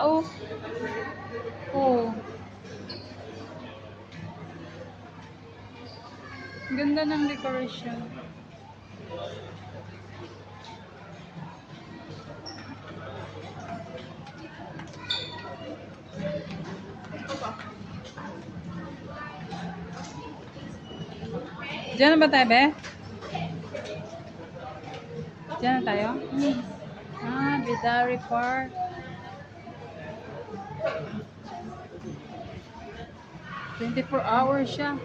tao. Oh. Ganda ng decoration. Diyan na ba tayo, be? Diyan na tayo? Bidari Park. 24 hours siya.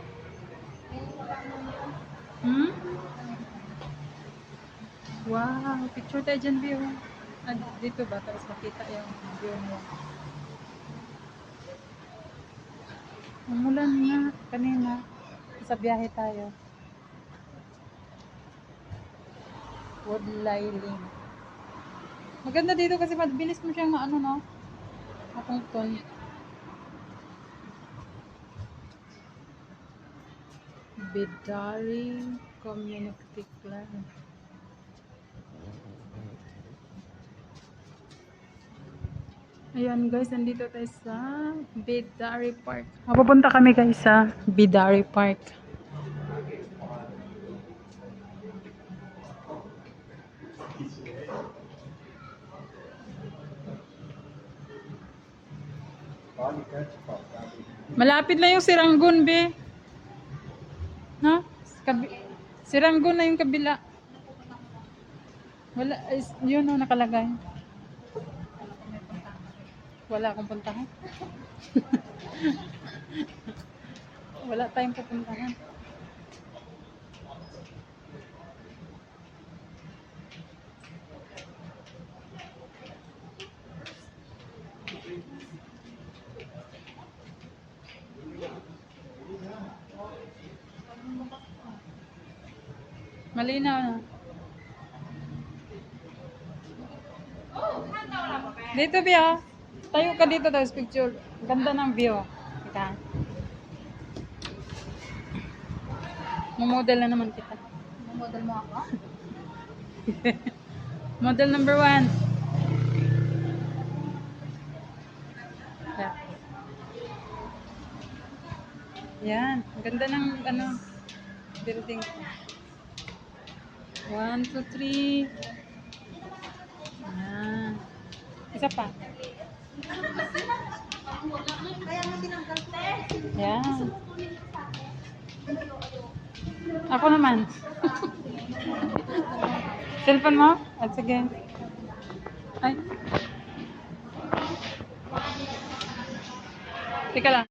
Wow, picture tayo dyan, view. Dito ba? Tapos makita yung view mo. Umulan nga kanina. Sa biyahe tayo. Woodliling. Maganda dito kasi mabilis mo siyang ano, no? Matungkol. Bidari Community Club. Ayan guys, nandito tayo sa Bidari Park. Pupunta kami guys sa Bidari Park. Malapit lang yung Siranggun, be. No? Siranggun na yung kabila. Wala, yun o nakalagay. Wala akong puntahan. Wala tayong pupuntahan. Malinaw na. Dito, Bia. Tayo ka dito, tapos picture. Ganda ng view. Kita. Mamodel na naman kita. Mamodel mo ako? Model number 1. Yeah. Yan. Ganda ng ano, building. 1, 2, 3. Yan. Isa pa. Kaya nga tinanggal ko. Yan. Ako naman. Cellphone mo? At sige. Ay. Teka lang.